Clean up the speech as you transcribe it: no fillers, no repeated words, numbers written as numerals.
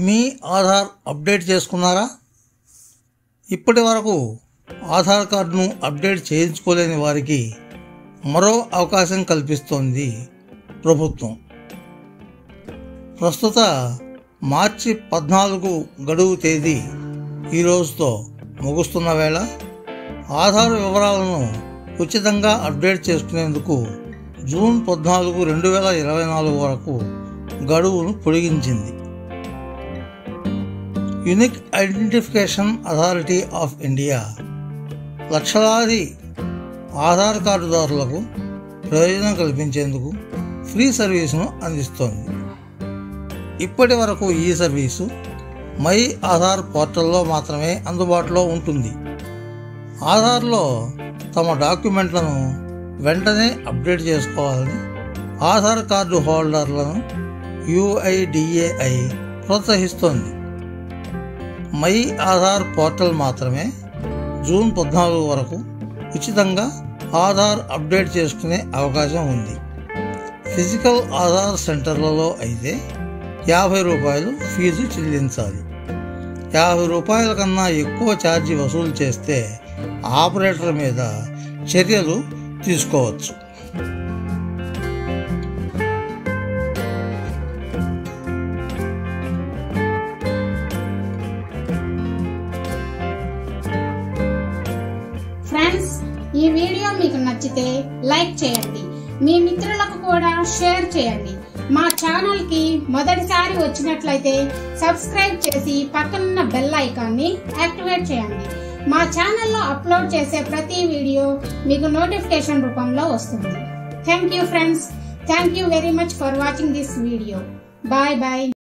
మీ Aadhaar update చేసుకున్నారా? ఇప్పటి వరకు ఆధార్ కార్డును అప్డేట్ చేయించుకోలేని వారికి మరో అవకాశం కల్పిస్తోంది ప్రభుత్వం. ప్రస్తుత మార్చి 14 గడువు తేదీ ఈ రోజుతో ముగుస్తున్న వేళ ఆధార్ వివరాలను ఉచితంగా అప్డేట్ చేసుకునేందుకు జూన్ 14, 2024 వరకు గడువును పొడిగించింది. Unique identification authority of India లక్షలాది ఆధార్ కార్డుదారులకు ప్రయోజనం కల్పించేందుకు ఫ్రీ సర్వీసును అందిస్తోంది. ఇప్పటి వరకు ఈ సర్వీసు మై ఆధార్ పోర్టల్లో మాత్రమే అందుబాటులో ఉంటుంది. ఆధార్లో తమ డాక్యుమెంట్లను వెంటనే అప్డేట్ చేసుకోవాలని ఆధార్ కార్డు హోల్డర్లను UIDAI ప్రోత్సహిస్తోంది. మై ఆధార్ పోర్టల్ మాత్రమే జూన్ 14 వరకు ఉచితంగా ఆధార్ అప్డేట్ చేసుకునే అవకాశం ఉంది. ఫిజికల్ ఆధార్ సెంటర్లలో అయితే ₹50 ఫీజు చెల్లించాలి. ₹50 కన్నా ఎక్కువ ఛార్జీ వసూలు చేస్తే ఆపరేటర్ మీద చర్యలు తీసుకోవచ్చు. ఫ్రెండ్స్, ఈ వీడియో మీకు నచ్చితే లైక్ చేయండి, మీ మిత్రులకు కూడా షేర్ చేయండి. మా ఛానల్ కి మొదటిసారి వచ్చినట్లయితే సబ్స్క్రైబ్ చేసి పక్కనున్న బెల్ ఐకాన్ని యాక్టివేట్ చేయండి. మా ఛానల్లో అప్లోడ్ చేసే ప్రతి వీడియో మీకు నోటిఫికేషన్ రూపంలో వస్తుంది. Thank you friends. Thank you very much for watching this video. Bye bye.